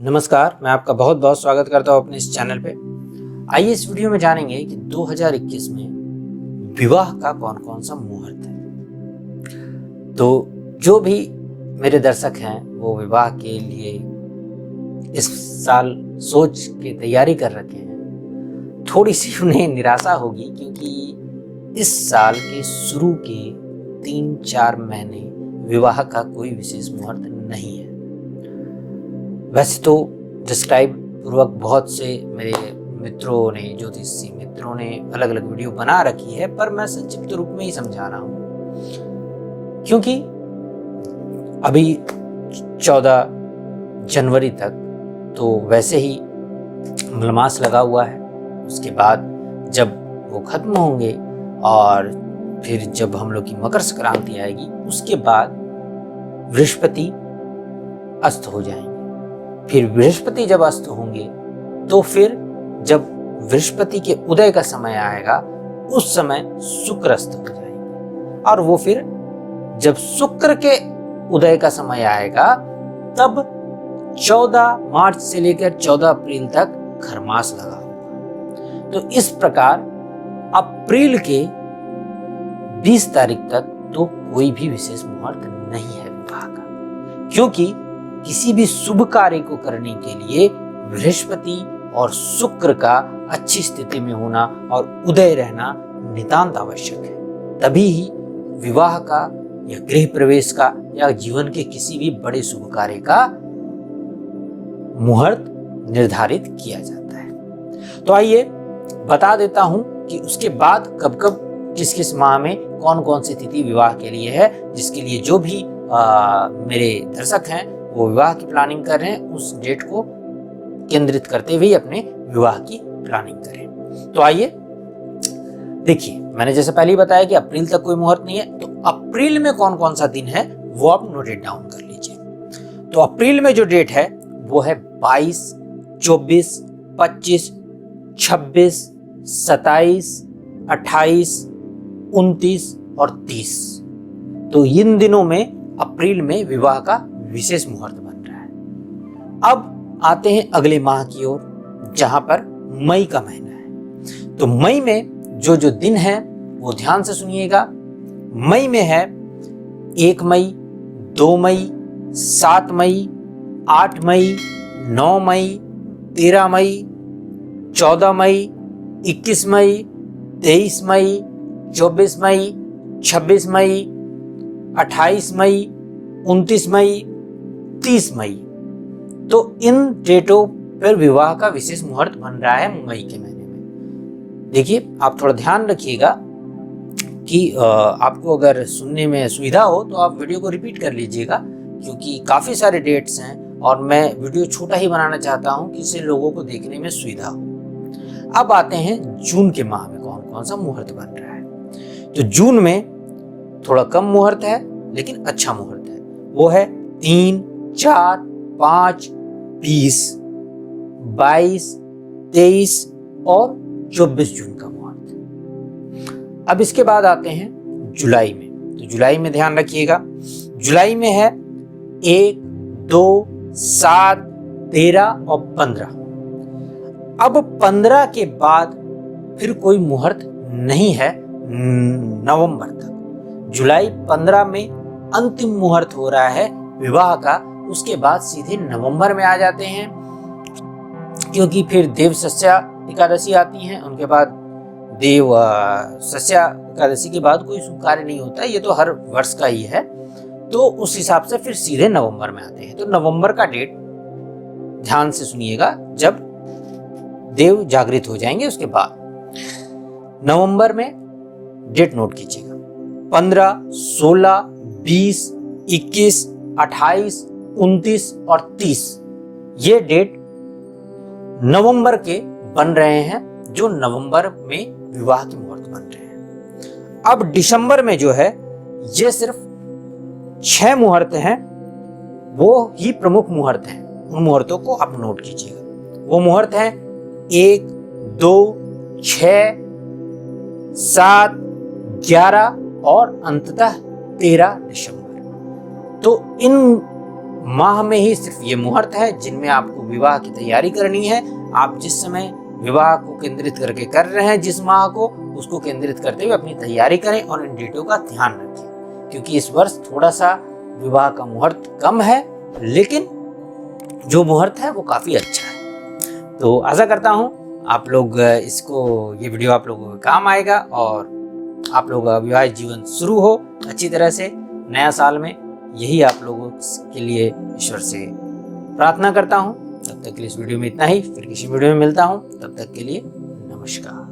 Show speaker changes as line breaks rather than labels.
नमस्कार, मैं आपका बहुत बहुत स्वागत करता हूँ अपने इस चैनल पे। आइए इस वीडियो में जानेंगे कि 2021 में विवाह का कौन कौन सा मुहूर्त है। तो जो भी मेरे दर्शक हैं वो विवाह के लिए इस साल सोच के तैयारी कर रखे हैं, थोड़ी सी उन्हें निराशा होगी क्योंकि इस साल के शुरू के 3-4 महीने विवाह का कोई विशेष मुहूर्त नहीं है। वैसे तो डिस्क्राइब पूर्वक बहुत से मेरे मित्रों ने, ज्योतिषी मित्रों ने अलग अलग वीडियो बना रखी है, पर मैं संक्षिप्त रूप में ही समझा रहा हूँ क्योंकि अभी 14 जनवरी तक तो वैसे ही मलमास लगा हुआ है। उसके बाद जब वो खत्म होंगे और फिर जब हम लोग की मकर संक्रांति आएगी उसके बाद बृहस्पति अस्त हो जाएंगे। फिर बृहस्पति जब अस्त होंगे तो फिर जब बृहस्पति के उदय का समय आएगा उस समय शुक्र अस्त हो जाएंगे और वो फिर जब शुक्र के उदय का समय आएगा तब 14 मार्च से लेकर 14 अप्रैल तक खरमास लगा होगा। तो इस प्रकार अप्रैल के 20 तारीख तक तो कोई भी विशेष मुहूर्त नहीं है विवाह का, क्योंकि किसी भी शुभ कार्य को करने के लिए बृहस्पति और शुक्र का अच्छी स्थिति में होना और उदय रहना नितांत आवश्यक है। तभी ही विवाह का या गृह प्रवेश का या जीवन के किसी भी बड़े शुभ कार्य का मुहूर्त निर्धारित किया जाता है। तो आइए बता देता हूं कि उसके बाद कब कब किस किस माह में कौन कौन सी तिथि विवाह के लिए है, जिसके लिए जो भी मेरे दर्शक हैं वो विवाह की प्लानिंग कर रहे हैं उस डेट को केंद्रित करते हुए अपने विवाह की प्लानिंग करें। तो आइए देखिए, मैंने जैसे पहले ही बताया कि अप्रैल तक कोई मुहूर्त नहीं है, तो अप्रैल में कौन कौन सा दिन है वो आप नोट डाउन कर लीजिए। तो अप्रैल में जो डेट है वो है 22, 24, 25, 26, 27, 28, 29 और 30। तो इन दिनों में अप्रैल में विवाह का विशेष मुहूर्त बन रहा है। अब आते हैं अगले माह की ओर, जहां पर मई का महीना है। तो मई में जो जो दिन है वो ध्यान से सुनिएगा। मई में है 1 मई, 2 मई, 7 मई, 8 मई, 9 मई, 13 मई, 14 मई, 21 मई, 23 मई, 24 मई, 26 मई, 28 मई, 29 मई, 30 मई। तो इन डेटों पर विवाह का विशेष मुहूर्त बन रहा है मई के महीने में। देखिए, आप थोड़ा ध्यान रखिएगा कि आपको अगर सुनने में सुविधा हो तो आप वीडियो को रिपीट कर लीजिएगा, क्योंकि काफ़ी सारे डेट्स हैं और मैं वीडियो छोटा ही बनाना चाहता हूं कि इससे लोगों को देखने में सुविधा हो। अब आते हैं जून के माह में कौन कौन सा मुहूर्त बन रहा है। तो जून में थोड़ा कम मुहूर्त है लेकिन अच्छा मुहूर्त है। वो है 3, 4, 5, 20, 22, 23 और 24 जून का मुहूर्त। अब इसके बाद आते हैं जुलाई में। तो जुलाई में ध्यान रखिएगा, जुलाई में है 1, 2, 7, 13 और 15। अब 15 के बाद फिर कोई मुहूर्त नहीं है नवंबर तक। जुलाई 15 में अंतिम मुहूर्त हो रहा है विवाह का। उसके बाद सीधे नवंबर में आ जाते हैं, क्योंकि फिर देव सस्या एकादशी आती है। उनके बाद देव सस्या एकादशी के बाद कोई शुभ कार्य नहीं होता, ये तो हर वर्ष का ही है। तो उस हिसाब से फिर सीधे नवंबर में आते हैं। तो नवंबर का डेट ध्यान से सुनिएगा, जब देव जागृत हो जाएंगे उसके बाद नवंबर में डेट नोट कीजिएगा। 15, 16, 20, 21, 28, 29 और 30 ये डेट नवंबर के बन रहे हैं, जो नवंबर में विवाह के मुहूर्त बन रहे हैं। अब दिसंबर में जो है ये सिर्फ 6 मुहूर्त हैं, वो ही प्रमुख मुहूर्त हैं। उन मुहूर्तों को आप नोट कीजिएगा। वो मुहूर्त हैं 1, 2, 6, 7, 11 और अंततः 13 दिसंबर। तो इन माह में ही सिर्फ ये मुहूर्त है जिनमें आपको विवाह की तैयारी करनी है। आप जिस समय विवाह को केंद्रित करके कर रहे हैं, जिस माह को, उसको केंद्रित करते हुए अपनी तैयारी करें और इन डेटों का ध्यान रखें, क्योंकि इस वर्ष थोड़ा सा विवाह का मुहूर्त कम है, लेकिन जो मुहूर्त है वो काफ़ी अच्छा है। तो आशा करता हूँ आप लोग ये वीडियो आप लोगों के काम आएगा और आप लोगों का विवाहित जीवन शुरू हो अच्छी तरह से नया साल में। यही आप लोगों के लिए ईश्वर से प्रार्थना करता हूँ। तब तक के लिए इस वीडियो में इतना ही, फिर किसी वीडियो में मिलता हूँ। तब तक के लिए नमस्कार।